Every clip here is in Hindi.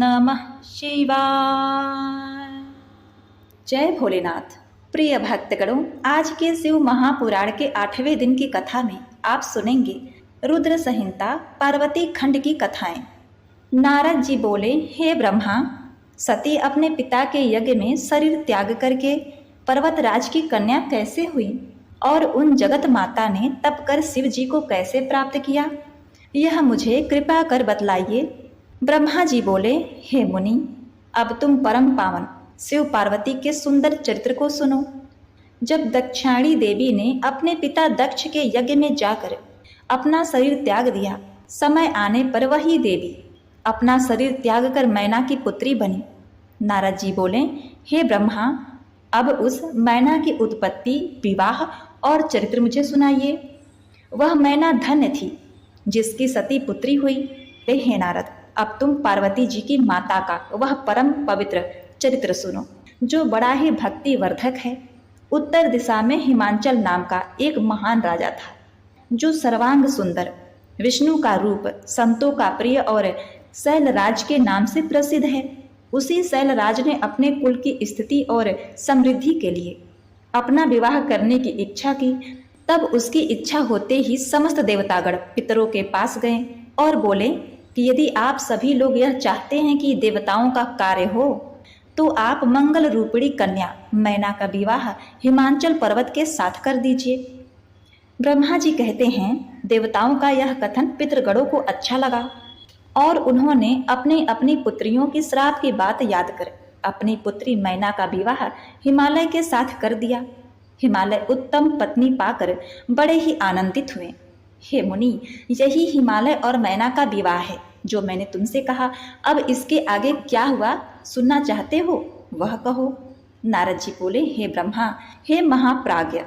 नमः शिवाय। जय भोलेनाथ। प्रिय भक्तगणों, आज के शिव महापुराण के 8वें दिन की कथा में आप सुनेंगे रुद्र संहिता पार्वती खंड की कथाएं। नारद जी बोले, हे ब्रह्मा, सती अपने पिता के यज्ञ में शरीर त्याग करके पर्वतराज की कन्या कैसे हुई और उन जगत माता ने तप कर शिव जी को कैसे प्राप्त किया, यह मुझे कृपा कर बतलाइए। ब्रह्मा जी बोले, हे मुनि, अब तुम परम पावन शिव पार्वती के सुंदर चरित्र को सुनो। जब दक्षाणी देवी ने अपने पिता दक्ष के यज्ञ में जाकर अपना शरीर त्याग दिया, समय आने पर वही देवी अपना शरीर त्याग कर मैना की पुत्री बनी। नारद जी बोले, हे ब्रह्मा, अब उस मैना की उत्पत्ति, विवाह और चरित्र मुझे सुनाइए। वह मैना धन्य थी जिसकी सती पुत्री हुई। हे नारद, अब तुम पार्वती जी की माता का वह परम पवित्र चरित्र सुनो जो बड़ा ही भक्ति वर्धक है। उत्तर दिशा में हिमांचल नाम का एक महान राजा था जो सर्वांग सुंदर, विष्णु का रूप, संतों का प्रिय और शैलराज के नाम से प्रसिद्ध है। उसी शैलराज ने अपने कुल की स्थिति और समृद्धि के लिए अपना विवाह करने की इच्छा की। तब उसकी इच्छा होते ही समस्त देवतागण पितरों के पास गए और बोले कि यदि आप सभी लोग यह चाहते हैं कि देवताओं का कार्य हो तो आप मंगल रूपिणी कन्या मैना का विवाह हिमांचल पर्वत के साथ कर दीजिए। ब्रह्मा जी कहते हैं, देवताओं का यह कथन पितृगणों को अच्छा लगा और उन्होंने अपनी अपनी पुत्रियों की श्राप की बात याद कर अपनी पुत्री मैना का विवाह हिमालय के साथ कर दिया। हिमालय उत्तम पत्नी पाकर बड़े ही आनंदित हुए। हे मुनि, यही हिमालय और मैना का विवाह है जो मैंने तुमसे कहा। अब इसके आगे क्या हुआ सुनना चाहते हो, वह कहो। नारद जी बोले, हे ब्रह्मा, हे महाप्राज्ञ,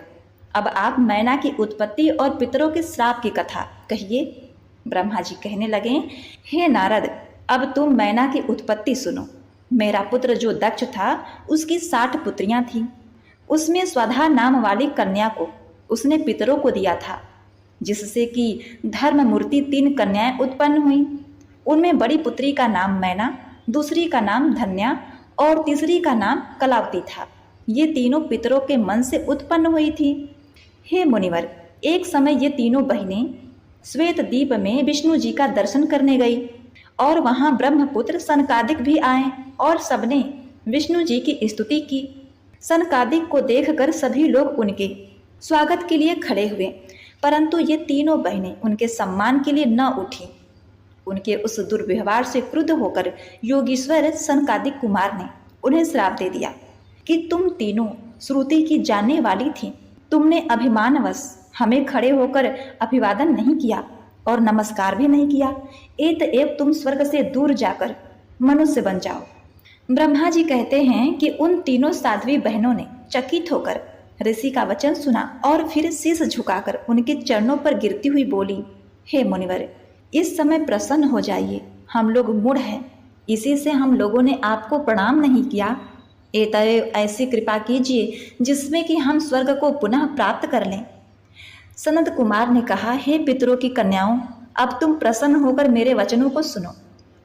अब आप मैना की उत्पत्ति और पितरों के श्राप की कथा कहिए। ब्रह्मा जी कहने लगे, हे नारद, अब तुम मैना की उत्पत्ति सुनो। मेरा पुत्र जो दक्ष था उसकी 60 पुत्रियां थीं। उसमें स्वधा नाम वाली कन्या को उसने पितरों को दिया था, जिससे कि धर्म मूर्ति 3 कन्याएं उत्पन्न हुई। उनमें बड़ी पुत्री का नाम मैना, दूसरी का नाम धन्या और तीसरी का नाम कलावती था। ये तीनों पितरों के मन से उत्पन्न हुई थी। हे मुनिवर, एक समय ये तीनों बहनें श्वेत द्वीप में विष्णु जी का दर्शन करने गई और वहां ब्रह्मपुत्र सनकादिक भी आए और सबने विष्णु जी की स्तुति की। सनकादिक को देखकर सभी लोग उनके स्वागत के लिए खड़े हुए, परंतु ये तीनों बहनें उनके सम्मान के लिए न उठी। उनके उस दुर्व्यवहार से क्रुद्ध होकर योगीश्वर सनकादिक कुमार ने उन्हें श्राप दे दिया कि तुम तीनों श्रुति की जानने वाली थी। तुमने अभिमानवश हमें खड़े होकर अभिवादन नहीं किया और नमस्कार भी नहीं किया। एतएव तुम स्वर्ग से दूर जाकर मनुष्य बन जाओ। ब्रह्मा जी कहते हैं कि उन तीनों साध्वी बहनों ने चकित होकर ऋषि का वचन सुना और फिर शीश झुकाकर उनके चरणों पर गिरती हुई बोली, हे मुनिवर, इस समय प्रसन्न हो जाइए। हम लोग मूढ़ हैं, इसी से हम लोगों ने आपको प्रणाम नहीं किया। एतएव ऐसी कृपा कीजिए जिसमें कि हम स्वर्ग को पुनः प्राप्त कर लें। सनत कुमार ने कहा, हे पितरों की कन्याओं, अब तुम प्रसन्न होकर मेरे वचनों को सुनो।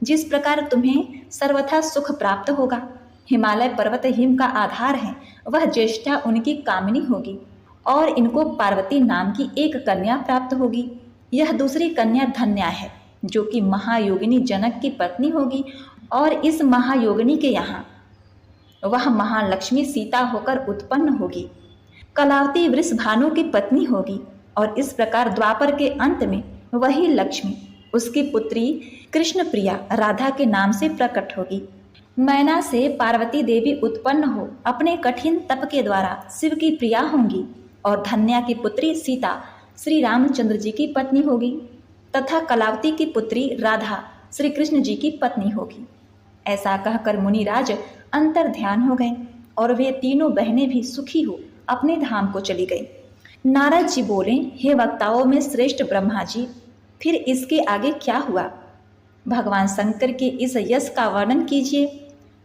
जिस प्रकार तुम्हें सर्वथा सुख प्राप्त होगा। हिमालय पर्वत हिम का आधार है, वह ज्येष्ठा उनकी कामिनी होगी और इनको पार्वती नाम की एक कन्या प्राप्त होगी। यह दूसरी कन्या धन्या है जो कि महायोगिनी जनक की पत्नी होगी और इस महायोगिनी के यहाँ वह महालक्ष्मी सीता होकर उत्पन्न होगी। कलावती वृषभानु की पत्नी होगी और इस प्रकार द्वापर के अंत में वही लक्ष्मी उसकी पुत्री कृष्ण प्रिया राधा के नाम से प्रकट होगी। मैना से पार्वती देवी उत्पन्न हो अपने कठिन तप के द्वारा शिव की प्रिया होंगी और धन्या की पुत्री सीता श्री रामचंद्र जी की पत्नी होगी तथा कलावती की पुत्री राधा श्री कृष्ण जी की पत्नी होगी। ऐसा कहकर मुनिराज अंतर ध्यान हो गए और वे तीनों बहनें भी सुखी हो अपने धाम को चली गई। नारद जी बोले, हे वक्ताओं में श्रेष्ठ ब्रह्मा जी, फिर इसके आगे क्या हुआ? भगवान शंकर के इस यश का वर्णन कीजिए।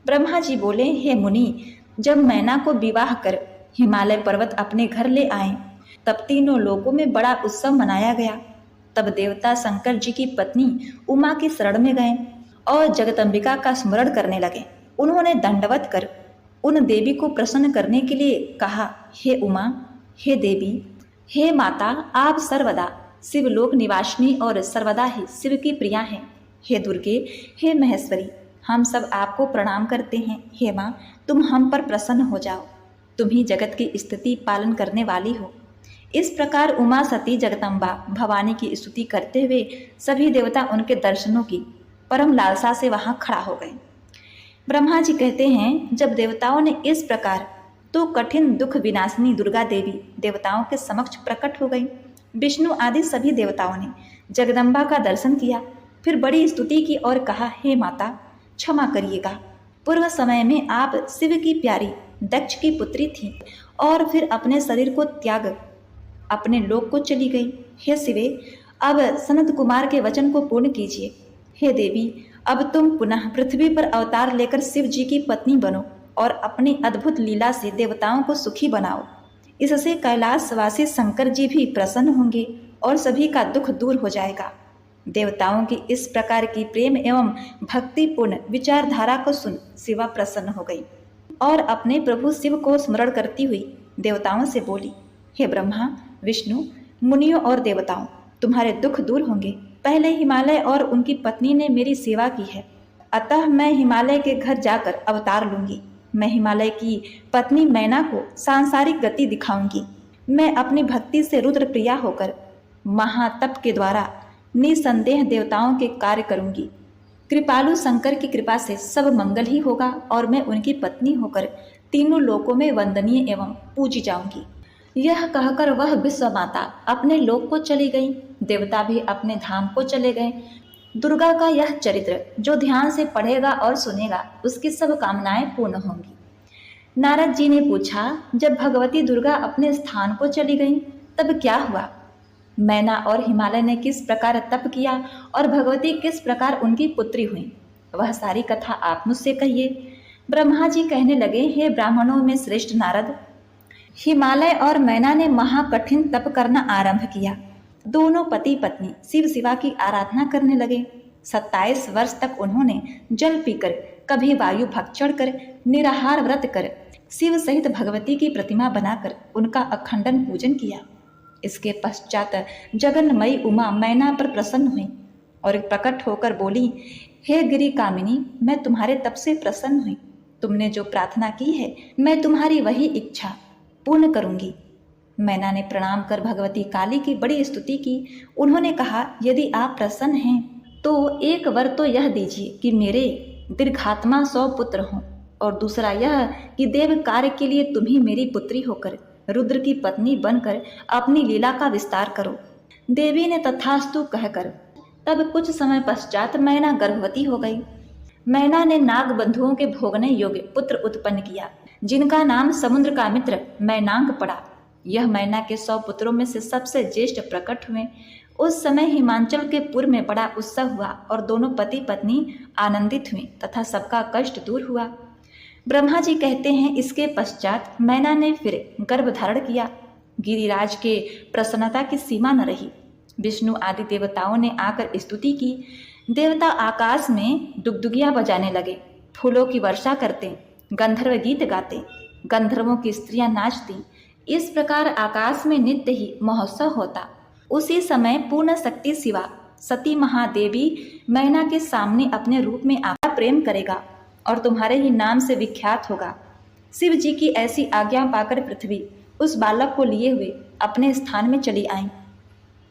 ब्रह्मा जी बोले, हे मुनि, जब मैना को विवाह कर हिमालय पर्वत अपने घर ले आए तब तीनों लोगों में बड़ा उत्सव मनाया गया। तब देवता शंकर जी की पत्नी उमा की शरण में गए और जगदम्बिका का स्मरण करने लगे। उन्होंने दंडवत कर उन देवी को प्रसन्न करने के लिए कहा, हे उमा, हे देवी, हे माता, आप सर्वदा शिवलोक निवासिनी और सर्वदा ही शिव की प्रिया हैं। हे दुर्गे, हे महेश्वरी, हम सब आपको प्रणाम करते हैं। हे माँ, तुम हम पर प्रसन्न हो जाओ, तुम ही जगत की स्थिति पालन करने वाली हो। इस प्रकार उमा सती जगदम्बा भवानी की स्तुति करते हुए सभी देवता उनके दर्शनों की परम लालसा से वहां खड़ा हो गए। ब्रह्मा जी कहते हैं, जब देवताओं ने इस प्रकार तो कठिन दुख विनाशिनी दुर्गा देवी देवताओं के समक्ष प्रकट हो गई। विष्णु आदि सभी देवताओं ने जगदम्बा का दर्शन किया, फिर बड़ी स्तुति की और कहा, हे माता, क्षमा करिएगा, पूर्व समय में आप शिव की प्यारी दक्ष की पुत्री थी और फिर अपने शरीर को त्याग अपने लोक को चली गई। हे शिवे, अब सनत कुमार के वचन को पूर्ण कीजिए। हे देवी, अब तुम पुनः पृथ्वी पर अवतार लेकर शिव जी की पत्नी बनो और अपनी अद्भुत लीला से देवताओं को सुखी बनाओ। इससे कैलाशवासी शंकर जी भी प्रसन्न होंगे और सभी का दुख दूर हो जाएगा। देवताओं की इस प्रकार की प्रेम एवं भक्तिपूर्ण विचारधारा को सुन शिवा प्रसन्न हो गई और अपने प्रभु शिव को स्मरण करती हुई देवताओं से बोली, हे ब्रह्मा, विष्णु, मुनियों और देवताओं, तुम्हारे दुख दूर होंगे। पहले हिमालय और उनकी पत्नी ने मेरी सेवा की है, अतः मैं हिमालय के घर जाकर अवतार लूंगी। मैं हिमालय की पत्नी मैना को सांसारिक गति दिखाऊंगी। मैं अपनी भक्ति से रुद्र प्रिया होकर महातप के द्वारा निसंदेह देवताओं के कार्य करूंगी। कृपालु शंकर की कृपा से सब मंगल ही होगा और मैं उनकी पत्नी होकर तीनों लोकों में वंदनीय एवं पूजी जाऊंगी। यह कहकर वह विश्व माता अपने लोक को चली गई। देवता भी अपने धाम को चले गए। दुर्गा का यह चरित्र जो ध्यान से पढ़ेगा और सुनेगा, उसकी सब कामनाएं पूर्ण होंगी। नारद जी ने पूछा, जब भगवती दुर्गा अपने स्थान को चली गई तब क्या हुआ? मैना और हिमालय ने किस प्रकार तप किया और भगवती किस प्रकार उनकी पुत्री हुई, वह सारी कथा आप मुझसे कहिए। ब्रह्मा जी कहने लगे, हे ब्राह्मणों में श्रेष्ठ नारद, हिमालय और मैना ने महाकठिन तप करना आरंभ किया। दोनों पति पत्नी शिव शिवा की आराधना करने लगे। 27 वर्ष तक उन्होंने जल पीकर, कभी वायु भक्षण कर, निराहार व्रत कर, शिव सहित भगवती की प्रतिमा बनाकर उनका अखंडन पूजन किया। इसके पश्चात जगन्मयी उमा मैना पर प्रसन्न हुई और प्रकट होकर बोली, हे गिरि कामिनी, मैं तुम्हारे तप से प्रसन्न हुई। तुमने जो प्रार्थना की है मैं तुम्हारी वही इच्छा पूर्ण करूंगी। मैना ने प्रणाम कर भगवती काली की बड़ी स्तुति की। उन्होंने कहा, यदि आप प्रसन्न हैं तो एक वर तो यह दीजिए कि मेरे दीर्घात्मा 100 पुत्र हों, और दूसरा यह कि देव कार्य के लिए तुम ही मेरी पुत्री होकर रुद्र की पत्नी बनकर अपनी लीला का विस्तार करो। देवी ने तथास्तु कहकर तब कुछ समय पश्चात मैना गर्भवती हो गई। मैना ने नाग बंधुओं के भोगने योग्य पुत्र उत्पन्न किया, जिनका नाम समुद्र का मित्र मैनाक पड़ा। यह मैना के 100 पुत्रों में से सबसे ज्येष्ठ प्रकट हुए। उस समय हिमांचल के पुर में बड़ा उत्सव हुआ और दोनों पति पत्नी आनंदित हुए तथा सबका कष्ट दूर हुआ। ब्रह्मा जी कहते हैं, इसके पश्चात मैना ने फिर गर्भ धारण किया। गिरिराज के प्रसन्नता की सीमा न रही। विष्णु आदि देवताओं ने आकर स्तुति की। देवता आकाश में डुगडुगियां बजाने लगे, फूलों की वर्षा करते, गंधर्व गीत गाते, गंधर्वों की स्त्रियां नाचती। इस प्रकार आकाश में नित्य ही महोत्सव होता। उसी समय पूर्ण शक्ति शिवा सती महादेवी मैना के सामने अपने रूप में आकर प्रेम करेगा और तुम्हारे ही नाम से विख्यात होगा। शिव जी की ऐसी आज्ञा पाकर पृथ्वी उस बालक को लिए हुए अपने स्थान में चली आई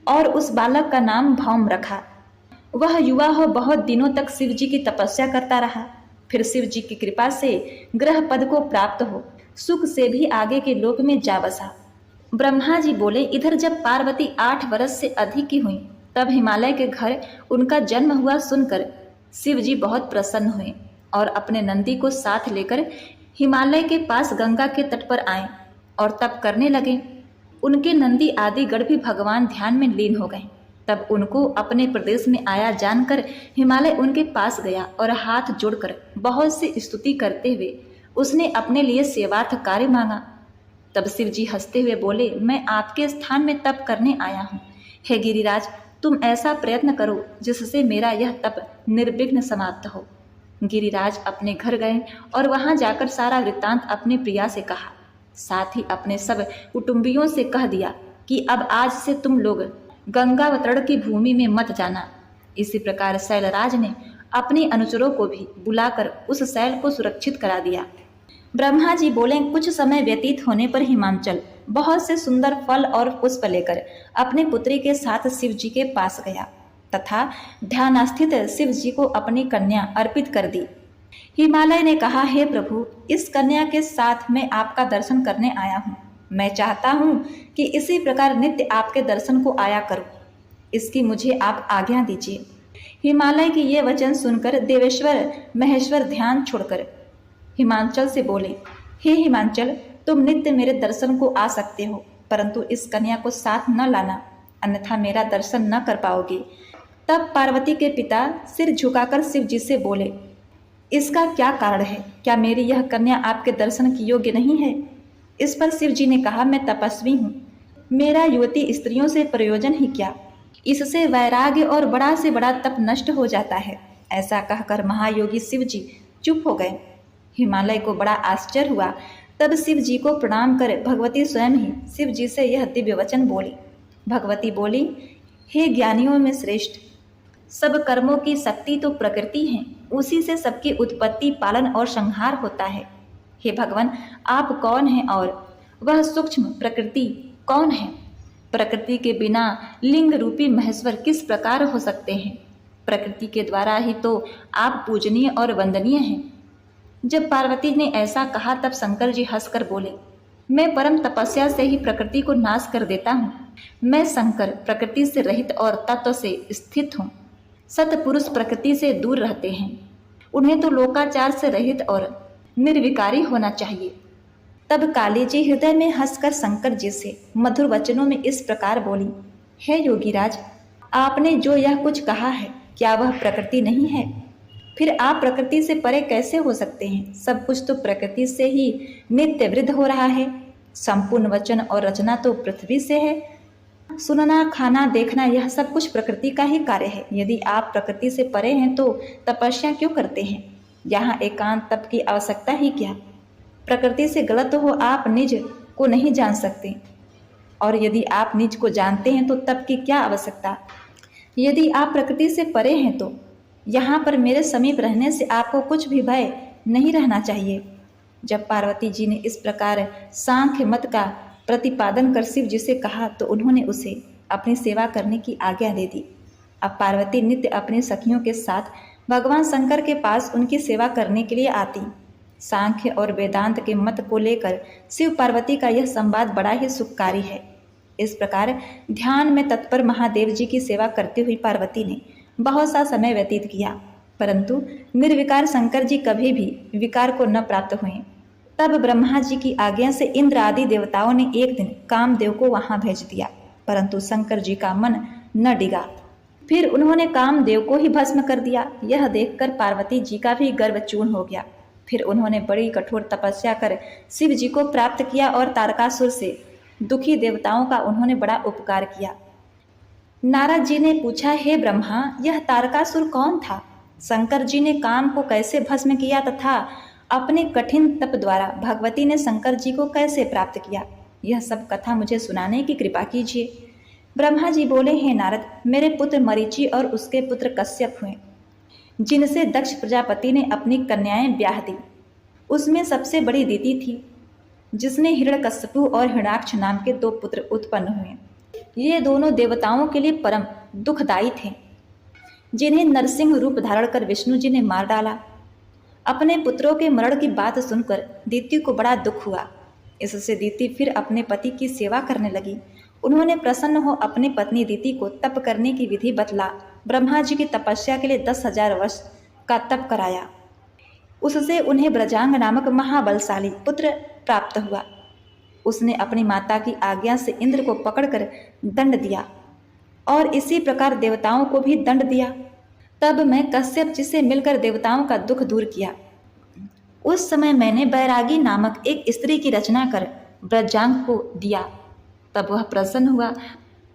और उस बालक का नाम भौम रखा। वह युवा हो बहुत दिनों तक शिव जी की तपस्या करता रहा। फिर शिव जी की कृपा से ग्रह पद को प्राप्त हो सुख से भी आगे के लोक में जा बसा। ब्रह्मा जी बोले, इधर जब पार्वती 8 वर्ष से अधिक की हुई तब हिमालय के घर उनका जन्म हुआ सुनकर शिव जी बहुत प्रसन्न हुए और अपने नंदी को साथ लेकर हिमालय के पास गंगा के तट पर आए और तप करने लगे। उनके नंदी आदि गण भी भगवान ध्यान में लीन हो गए। तब उनको अपने प्रदेश में आया जानकर हिमालय उनके पास गया और हाथ जोड़कर बहुत सी स्तुति करते हुए उसने अपने लिए सेवार्थ कार्य मांगा। तब शिव जी हंसते हुए बोले, मैं आपके स्थान में तप करने आया हूँ। हे गिरिराज, तुम ऐसा प्रयत्न करो जिससे मेरा यह तप निर्विघ्न समाप्त हो। गिरिराज अपने घर गए और वहां जाकर सारा वृत्तांत अपनी प्रिया से कहा। साथ ही अपने सब कुटुंबियों से कह दिया कि अब आज से तुम लोग गंगावतरण की भूमि में मत जाना। इसी प्रकार शैलराज ने अपने अनुचरों को भी बुलाकर उस शैल को सुरक्षित करा दिया। ब्रह्मा जी बोले, कुछ समय व्यतीत होने पर हिमांचल बहुत से सुंदर फल और पुष्प लेकर अपने पुत्री के साथ शिव जी के पास गया तथा ध्यानास्थित शिव जी को अपनी कन्या अर्पित कर दी। हिमालय ने कहा, हे प्रभु, इस कन्या के साथ मैं आपका दर्शन करने आया हूँ। मैं चाहता हूँ कि इसी प्रकार नित्य आपके दर्शन को आया करूँ। इसकी मुझे आप आज्ञा दीजिए। हिमालय की ये वचन सुनकर देवेश्वर महेश्वर ध्यान छोड़कर हिमांचल से बोले, हे हिमांचल, तुम नित्य मेरे दर्शन को आ सकते हो, परंतु इस कन्या को साथ न लाना, अन्यथा मेरा दर्शन न कर पाओगे। तब पार्वती के पिता सिर झुकाकर शिव जी से बोले, इसका क्या कारण है? क्या मेरी यह कन्या आपके दर्शन की योग्य नहीं है? इस पर शिव जी ने कहा, मैं तपस्वी हूँ, मेरा युवती स्त्रियों से प्रयोजन ही क्या? इससे वैराग्य और बड़ा से बड़ा तप नष्ट हो जाता है। ऐसा कहकर महायोगी शिव जी चुप हो गए। हिमालय को बड़ा आश्चर्य हुआ। तब शिव जी को प्रणाम कर भगवती स्वयं ही शिव जी से यह दिव्य वचन बोली। भगवती बोली, हे ज्ञानियों में श्रेष्ठ, सब कर्मों की शक्ति तो प्रकृति है, उसी से सबकी उत्पत्ति, पालन और संहार होता है। हे भगवान, आप कौन हैं और वह सूक्ष्म प्रकृति कौन है? प्रकृति के बिना लिंग रूपी महेश्वर किस प्रकार हो सकते हैं? प्रकृति के द्वारा ही तो आप पूजनीय और वंदनीय हैं। जब पार्वती ने ऐसा कहा तब शंकर जी हंसकर बोले, मैं परम तपस्या से ही प्रकृति को नाश कर देता हूँ। मैं शंकर प्रकृति से रहित और तत्व से स्थित हूँ। सतपुरुष प्रकृति से दूर रहते हैं, उन्हें तो लोकाचार से रहित और निर्विकारी होना चाहिए। तब काली जी हृदय में हंसकर शंकर जी से मधुर वचनों में इस प्रकार बोली, हे योगीराज, आपने जो यह कुछ कहा है, क्या वह प्रकृति नहीं है? फिर आप प्रकृति से परे कैसे हो सकते हैं? सब कुछ तो प्रकृति से ही नित्य वृद्ध हो रहा है। संपूर्ण वचन और रचना तो पृथ्वी से है। सुनना, खाना, देखना, यह सब कुछ प्रकृति का ही कार्य है। यदि आप प्रकृति से परे हैं तो तपस्या क्यों करते हैं? यहाँ एकांत तप की आवश्यकता ही क्या? प्रकृति से गलत हो, आप निज को नहीं जान सकते, और यदि आप निज को जानते हैं तो तप की क्या आवश्यकता? यदि आप प्रकृति से परे हैं तो यहाँ पर मेरे समीप रहने से आपको कुछ भी भय नहीं रहना चाहिए। जब पार्वती जी ने इस प्रकार सांख्य मत का प्रतिपादन कर शिव जी से कहा तो उन्होंने उसे अपनी सेवा करने की आज्ञा दे दी। अब पार्वती नित्य अपनी सखियों के साथ भगवान शंकर के पास उनकी सेवा करने के लिए आती। सांख्य और वेदांत के मत को लेकर शिव पार्वती का यह संवाद बड़ा ही सुखकारी है। इस प्रकार ध्यान में तत्पर महादेव जी की सेवा करती हुई पार्वती ने बहुत सा समय व्यतीत किया, परंतु निर्विकार शंकर जी कभी भी विकार को न प्राप्त हुए। तब ब्रह्मा जी की आज्ञा से इंद्र आदि देवताओं ने एक दिन कामदेव को वहां भेज दिया, परंतु शंकर जी का मन न डिगा। फिर उन्होंने कामदेव को ही भस्म कर दिया। यह देखकर पार्वती जी का भी गर्व चूर्ण हो गया। फिर उन्होंने बड़ी कठोर तपस्या कर शिव जी को प्राप्त किया और तारकासुर से दुखी देवताओं का उन्होंने बड़ा उपकार किया। नारद जी ने पूछा, हे ब्रह्मा, यह तारकासुर कौन था? शंकर जी ने काम को कैसे भस्म किया तथा अपने कठिन तप द्वारा भगवती ने शंकर जी को कैसे प्राप्त किया? यह सब कथा मुझे सुनाने की कृपा कीजिए। ब्रह्मा जी बोले, हे नारद, मेरे पुत्र मरीचि और उसके पुत्र कश्यप हुए, जिनसे दक्ष प्रजापति ने अपनी कन्याएं ब्याह दी। उसमें सबसे बड़ी दीति थी, जिसने हिरण्यकश्यपु और हिरण्याक्ष नाम के 2 पुत्र उत्पन्न हुए। ये दोनों देवताओं के लिए परम दुखदायी थे, जिन्हें नरसिंह रूप धारण कर विष्णु जी ने मार डाला। अपने पुत्रों के मरण की बात सुनकर दीति को बड़ा दुख हुआ। इससे दीति फिर अपने पति की सेवा करने लगी। उन्होंने प्रसन्न हो अपनी पत्नी दीति को तप करने की विधि बतला ब्रह्मा जी की तपस्या के लिए 10,000 वर्ष का तप कराया। उससे उन्हें ब्रजांग नामक महाबलशाली पुत्र प्राप्त हुआ। उसने अपनी माता की आज्ञा से इंद्र को पकड़कर दंड दिया और इसी प्रकार देवताओं को भी दंड दिया। तब मैं कश्यप जी से मिलकर देवताओं का दुख दूर किया। उस समय मैंने बैरागी नामक एक स्त्री की रचना कर ब्रजांग को दिया। तब वह प्रसन्न हुआ।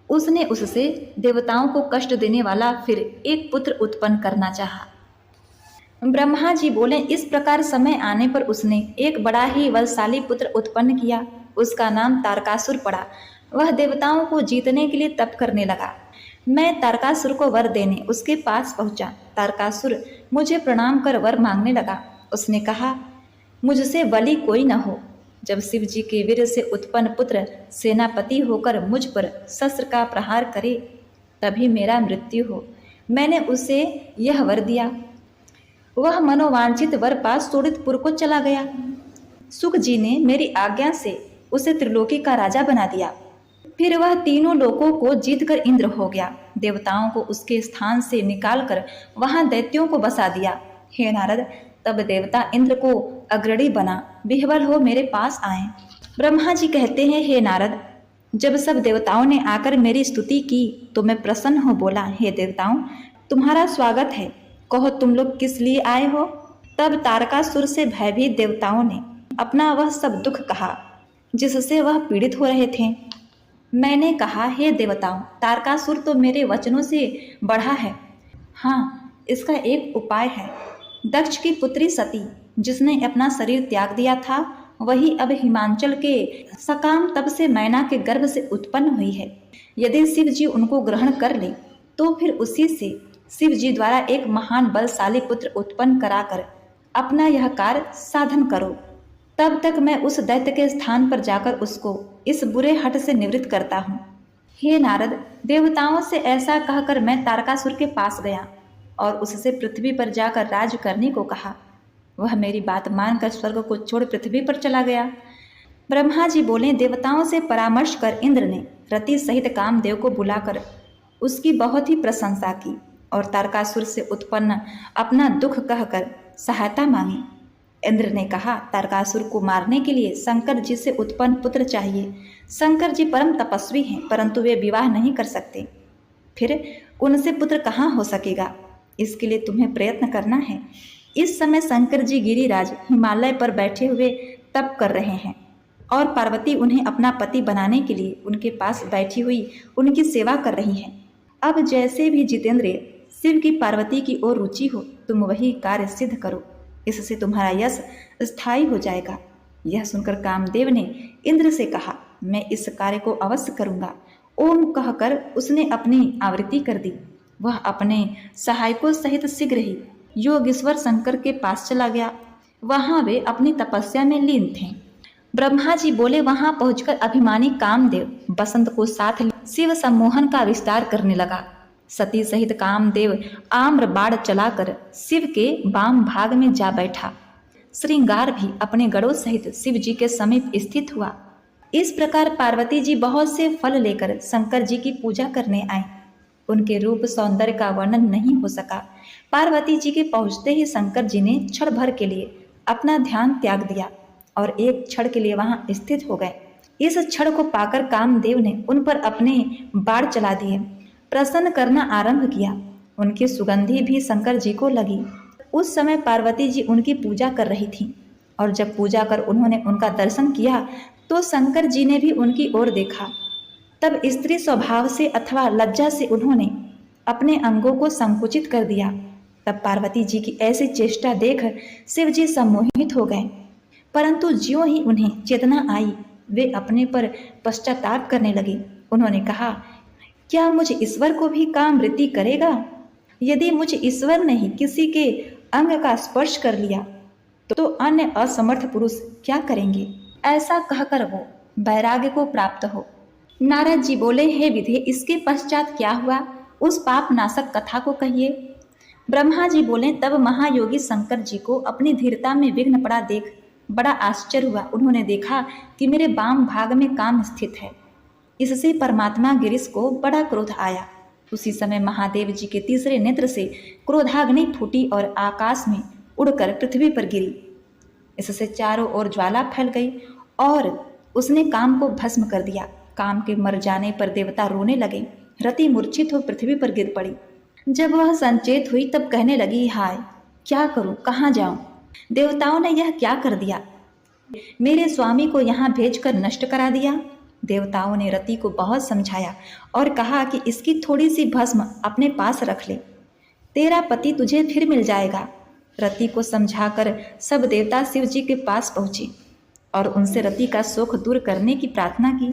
उसने उससे देवताओं को कष्ट देने वाला फिर एक पुत्र उत्पन्न करना चाहा। ब्रह्मा जी बोले, इस प्रकार समय आने पर उसने एक बड़ा ही बलशाली पुत्र उत्पन्न किया। उसका नाम तारकासुर पड़ा। वह देवताओं को जीतने के लिए तप करने लगा। मैं तारकासुर को वर देने उसके पास पहुंचा। तारकासुर मुझे प्रणाम कर वर मांगने लगा। उसने कहा, मुझसे बलि कोई न हो। जब शिव जी के वीर से उत्पन्न पुत्र सेनापति होकर मुझ पर शस्त्र का प्रहार करे तभी मेरा मृत्यु हो। मैंने उसे यह वर दिया। वह मनोवांछित वर पास शोणितपुर को चला गया। सुख जी ने मेरी आज्ञा से उसे त्रिलोकी का राजा बना दिया। फिर वह तीनों लोकों को जीतकर इंद्र हो गया। देवताओं को उसके स्थान से निकालकर वहां दैत्यों को बसा दिया। हे नारद, तब देवता इंद्र को अग्रणी बना विह्वल हो मेरे पास आए। ब्रह्मा जी कहते हैं, हे नारद, जब सब देवताओं ने आकर मेरी स्तुति की तो मैं प्रसन्न हो बोला, हे देवताओं, तुम्हारा स्वागत है। कहो तुम लोग किस लिए आए हो। तब तारकासुर से भयभीत देवताओं ने अपना वह सब दुख कहा जिससे वह पीड़ित हो रहे थे। मैंने कहा, हे देवताओं, तारकासुर तो मेरे वचनों से बढ़ा है। हाँ, इसका एक उपाय है। दक्ष की पुत्री सती, जिसने अपना शरीर त्याग दिया था, वही अब हिमांचल के सकाम तप से मैना के गर्भ से उत्पन्न हुई है। यदि शिव जी उनको ग्रहण कर ले तो फिर उसी से शिव जी द्वारा एक महान बलशाली पुत्र उत्पन्न कराकर अपना यह कार्य साधन करो। तब तक मैं उस दैत्य के स्थान पर जाकर उसको इस बुरे हट से निवृत्त करता हूँ। हे नारद, देवताओं से ऐसा कहकर मैं तारकासुर के पास गया और उससे पृथ्वी पर जाकर राज करने को कहा। वह मेरी बात मानकर स्वर्ग को छोड़ पृथ्वी पर चला गया। ब्रह्मा जी बोले, देवताओं से परामर्श कर इंद्र ने रति सहित कामदेव को बुलाकर उसकी बहुत ही प्रशंसा की और तारकासुर से उत्पन्न अपना दुख कहकर सहायता मांगी। इंद्र ने कहा, तारकासुर को मारने के लिए शंकर जी से उत्पन्न पुत्र चाहिए। शंकर जी परम तपस्वी हैं, परंतु वे विवाह नहीं कर सकते। फिर उनसे पुत्र कहाँ हो सकेगा। इसके लिए तुम्हें प्रयत्न करना है। इस समय शंकर जी गिरिराज हिमालय पर बैठे हुए तप कर रहे हैं और पार्वती उन्हें अपना पति बनाने के लिए उनके पास बैठी हुई उनकी सेवा कर रही हैं। अब जैसे भी जितेंद्र शिव की पार्वती की ओर रुचि हो, तुम वही कार्य सिद्ध करो। इससे तुम्हारा यश स्थायी हो जाएगा। यह सुनकर कामदेव ने इंद्र से कहा, मैं इस कार्य को अवश्य करूंगा। ओम कहकर उसने अपनी आवृत्ति कर दी। वह अपने सहायकों सहित शीघ्र ही योगेश्वर शंकर के पास चला गया। वहां वे अपनी तपस्या में लीन थे। ब्रह्मा जी बोले, वहां पहुंचकर अभिमानी कामदेव बसंत को साथ शिव सम्मोहन का विस्तार करने लगा। सती सहित कामदेव आम्र बाण चलाकर शिव के वाम भाग में जा बैठा। श्रृंगार भी अपने गणों सहित शिव जी के समीप स्थित हुआ। इस प्रकार पार्वती जी बहुत से फल लेकर शंकर जी की पूजा करने आए। उनके रूप सौंदर्य का वर्णन नहीं हो सका। पार्वती जी के पहुंचते ही शंकर जी ने क्षण भर के लिए अपना ध्यान त्याग दिया और एक क्षण के लिए वहां स्थित हो गए। इस क्षण को पाकर कामदेव ने उन पर अपने बाण चला दिए, प्रसन्न करना आरंभ किया। उनकी सुगंधी भी शंकर जी को लगी। उस समय पार्वती जी उनकी पूजा कर रही थी और जब पूजा कर उन्होंने उनका दर्शन किया तो शंकर जी ने भी उनकी ओर देखा। तब स्त्री स्वभाव से अथवा लज्जा से उन्होंने अपने अंगों को संकुचित कर दिया। तब पार्वती जी की ऐसी चेष्टा देख शिव जी सम्मोहित हो गए, परंतु ज्यों ही उन्हें चेतना आई वे अपने पर पश्चाताप करने लगे। उन्होंने कहा, क्या मुझ ईश्वर को भी काम वृत्ति करेगा। यदि मुझ ईश्वर ने ही किसी के अंग का स्पर्श कर लिया तो अन्य असमर्थ पुरुष क्या करेंगे। ऐसा कहकर वो वैराग्य को प्राप्त हो। नारद जी बोले, हे विधे, इसके पश्चात क्या हुआ, उस पाप नाशक कथा को कहिए। ब्रह्मा जी बोले, तब महायोगी शंकर जी को अपनी धीरता में विघ्न पड़ा देख बड़ा आश्चर्य हुआ। उन्होंने देखा कि मेरे वाम भाग में काम स्थित है। इससे परमात्मा गिरीश को बड़ा क्रोध आया। उसी समय महादेव जी के तीसरे नेत्र से क्रोधाग्नि फूटी और आकाश में उड़कर पृथ्वी पर गिरी। इससे चारों ओर ज्वाला फैल गई और उसने काम को भस्म कर दिया। काम के मर जाने पर देवता रोने लगे। रति मूर्छित हो पृथ्वी पर गिर पड़ी। जब वह संचेत हुई तब कहने लगी, हाय, क्या करूं, कहाँ जाऊं। देवताओं ने यह क्या कर दिया, मेरे स्वामी को यहाँ भेजकर नष्ट करा दिया। देवताओं ने रति को बहुत समझाया और कहा कि इसकी थोड़ी सी भस्म अपने पास रख ले, तेरा पति तुझे फिर मिल जाएगा। रति को समझाकर सब देवता शिव जी के पास पहुंचे और उनसे रति का शोक दूर करने की प्रार्थना की।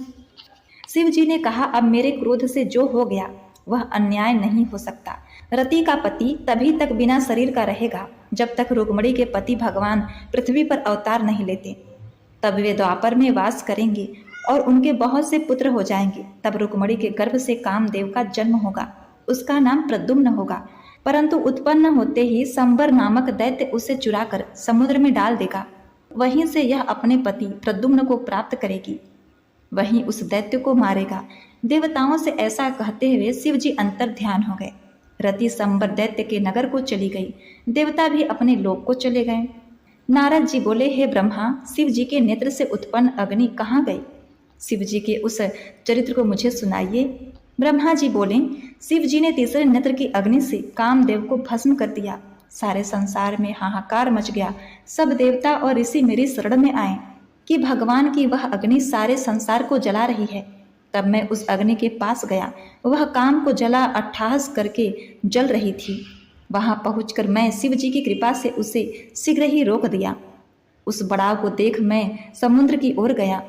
शिव जी ने कहा, अब मेरे क्रोध से जो हो गया वह अन्याय नहीं हो सकता। रति का पति तभी तक बिना शरीर का रहेगा जब तक रुक्मिणी के पति भगवान पृथ्वी पर अवतार नहीं लेते। तब वे द्वापर में वास करेंगे और उनके बहुत से पुत्र हो जाएंगे। तब रुक्मिणी के गर्भ से कामदेव का जन्म होगा, उसका नाम प्रद्युम्न होगा। परंतु उत्पन्न होते ही संबर नामक दैत्य उसे चुराकर समुद्र में डाल देगा। वहीं से यह अपने पति प्रद्युम्न को प्राप्त करेगी, वहीं उस दैत्य को मारेगा। देवताओं से ऐसा कहते हुए शिव जी अंतर ध्यान हो गए। रति संबर दैत्य के नगर को चली गई। देवता भी अपने लोक को चले गए। नारद जी बोले, हे ब्रह्मा, शिव जी के नेत्र से उत्पन्न अग्नि कहाँ गई? शिव जी के उस चरित्र को मुझे सुनाइए। ब्रह्मा जी बोले, शिव जी ने तीसरे नेत्र की अग्नि से कामदेव को भस्म कर दिया। सारे संसार में हाहाकार मच गया। सब देवता और ऋषि मेरी शरण में आए कि भगवान की वह अग्नि सारे संसार को जला रही है। तब मैं उस अग्नि के पास गया। वह काम को जला अट्टहास करके जल रही थी। वहां पहुंचकर मैं शिव जी की कृपा से उसे शीघ्र ही रोक दिया। उस बड़ाव को देख मैं समुद्र की ओर गया।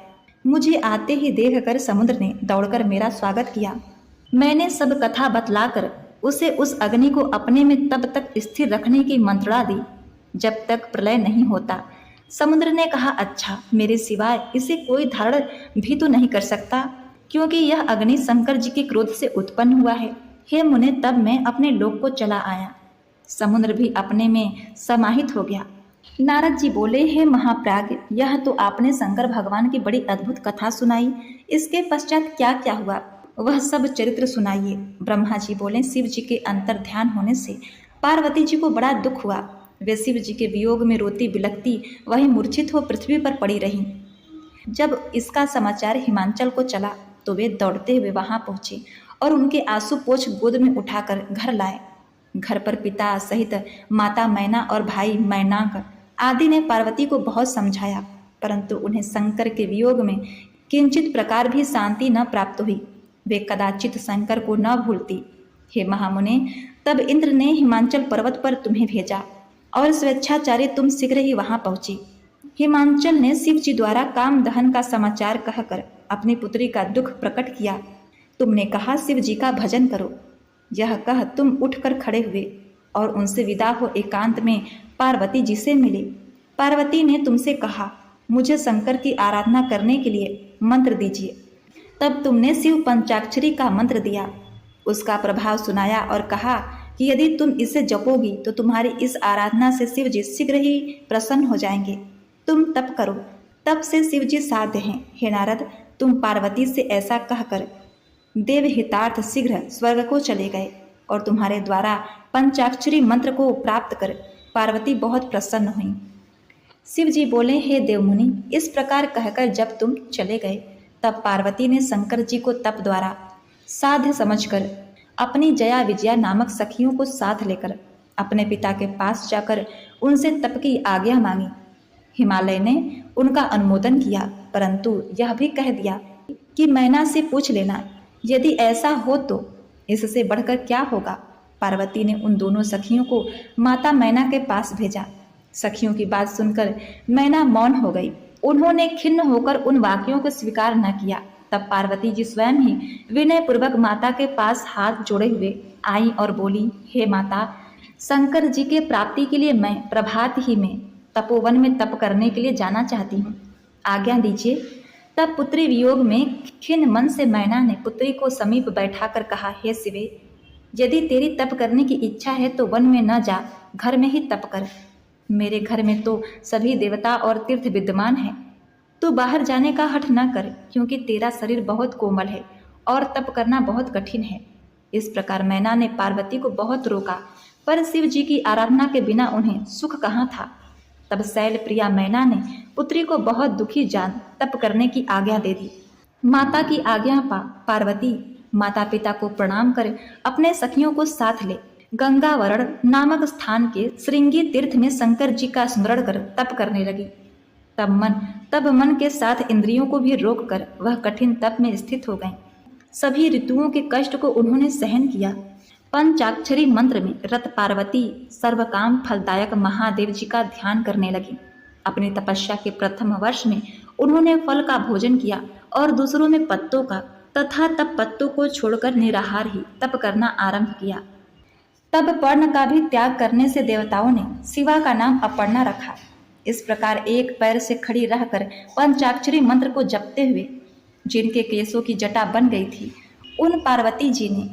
मुझे आते ही देखकर समुद्र ने दौड़कर मेरा स्वागत किया। मैंने सब कथा बतलाकर उसे उस अग्नि को अपने में तब तक स्थिर रखने की मंत्रणा दी जब तक प्रलय नहीं होता। समुद्र ने कहा, अच्छा, मेरे सिवाय इसे कोई धारण भी तो नहीं कर सकता, क्योंकि यह अग्नि शंकर जी के क्रोध से उत्पन्न हुआ है। हे मुने, तब मैं अपने लोक को चला आया। समुद्र भी अपने में समाहित हो गया। नारद जी बोले, हे महाप्राज्ञ, यह तो आपने शंकर भगवान की बड़ी अद्भुत कथा सुनाई। इसके पश्चात क्या क्या हुआ वह सब चरित्र सुनाइए। ब्रह्मा जी बोले, शिव जी के अंतर ध्यान होने से पार्वती जी को बड़ा दुख हुआ। वे शिव जी के वियोग में रोती बिलखती वहीं मूर्छित हो पृथ्वी पर पड़ी रहीं। जब इसका समाचार हिमांचल को चला तो वे दौड़ते हुए वहां पहुंचे और उनके आंसू पोंछ गोद में उठाकर घर लाए। घर पर पिता सहित माता मैना और भाई मैनाक आदि ने पार्वती को बहुत समझाया, परंतु उन्हें शंकर के वियोग में किंचित प्रकार भी शांति न प्राप्त हुई। वे कदाचित शंकर को न भूलती। हे महामुने, तब इंद्र ने हिमांचल पर्वत पर तुम्हें भेजा और स्वेच्छाचारी तुम शीघ्र ही वहां पहुंची। हिमांचल ने शिव जी द्वारा काम दहन का समाचार कहकर अपनी पुत्री का दुख प्रकट किया। तुमने कहा, शिव जी का भजन करो। यह कह तुम उठकर खड़े हुए और उनसे विदा हो एकांत में पार्वती जी से मिले। पार्वती ने तुमसे कहा, मुझे शंकर की आराधना करने के लिए मंत्र दीजिए। तब तुमने शिव पंचाक्षरी का मंत्र दिया, उसका प्रभाव सुनाया और कहा कि यदि तुम इसे जपोगी तो तुम्हारी इस आराधना से शिव जी शीघ्र ही प्रसन्न हो जाएंगे। तुम तप करो। तब से शिव जी साध्य हैं। हे नारद, तुम पार्वती से ऐसा कहकर देवहितार्थ शीघ्र स्वर्ग को चले गए और तुम्हारे द्वारा पंचाक्षरी मंत्र को प्राप्त कर पार्वती बहुत प्रसन्न हुई। शिव जी बोले, हे देवमुनि, इस प्रकार कहकर जब तुम चले गए तब पार्वती ने शंकर जी को तप द्वारा साध्य समझकर अपनी जया विजया नामक सखियों को साथ लेकर अपने पिता के पास जाकर उनसे तप की आज्ञा मांगी। हिमालय ने उनका अनुमोदन किया, परंतु यह भी कह दिया कि मैना से पूछ लेना, यदि ऐसा हो तो इससे बढ़कर क्या होगा। पार्वती ने उन दोनों सखियों को माता मैना के पास भेजा। सखियों की बात सुनकर मैना मौन हो गई। उन्होंने खिन्न होकर उन वाक्यों को स्वीकार न किया। तब पार्वती जी स्वयं ही विनय पूर्वक माता के पास हाथ जोड़े हुए आई और बोली, हे माता, शंकर जी के प्राप्ति के लिए मैं प्रभात ही में तपोवन में तप करने के लिए जाना चाहती हूँ, आज्ञा दीजिए। तब पुत्री वियोग में खिन्न मन से मैना ने पुत्री को समीप बैठाकर कहा, हे शिवे, यदि तेरी तप करने की इच्छा है तो वन में न जा, घर में ही तप कर। मेरे घर में तो सभी देवता और तीर्थ विद्यमान हैं। तू बाहर जाने का हठ न कर, क्योंकि तेरा शरीर बहुत कोमल है और तप करना बहुत कठिन है। इस प्रकार मैना ने पार्वती को बहुत रोका, पर शिव जी की आराधना के बिना उन्हें सुख कहाँ था। तब शैल प्रिया मैना ने पुत्री को बहुत दुखी जान तप करने की आज्ञा दे दी। माता की आज्ञा पा पार्वती माता पिता को प्रणाम कर अपने सखियों को साथ ले गंगावरण नामक स्थान के श्रृंगी तीर्थ में शंकर जी का स्मरण कर तप करने लगी। तब मन तब मन के साथ इंद्रियों को भी रोककर वह कठिन तप में स्थित हो गए। सभी ऋतुओं के कष्ट को उन्होंने सहन किया। पंचाक्षरी मंत्र में रत पार्वती सर्वकाम फलदायक महादेव जी का ध्यान करने लगी। अपनी तपस्या के प्रथम वर्ष में उन्होंने फल का भोजन किया और दूसरों में पत्तों का तथा तब पत्तों को छोड़कर निराहार ही तप करना आरंभ किया। तब पर्ण का भी त्याग करने से देवताओं ने शिवा का नाम अपर्णा रखा। इस प्रकार एक पैर से खड़ी रहकर पंचाक्षरी मंत्र को जपते हुए जिनके केसों की जटा बन गई थी, उन पार्वती जी ने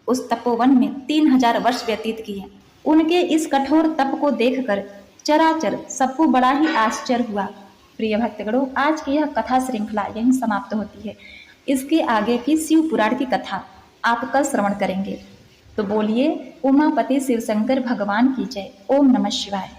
उस तपोवन में 3000 वर्ष व्यतीत किए। उनके इस कठोर तप को देखकर चराचर सबको बड़ा ही आश्चर्य हुआ। प्रिय भक्तगणों, आज की यह कथा श्रृंखला यहीं समाप्त होती है। इसके आगे की शिव पुराण की कथा आप कल श्रवण करेंगे। तो बोलिए उमापति शिव शंकर भगवान की जय। ओम नमः शिवाय।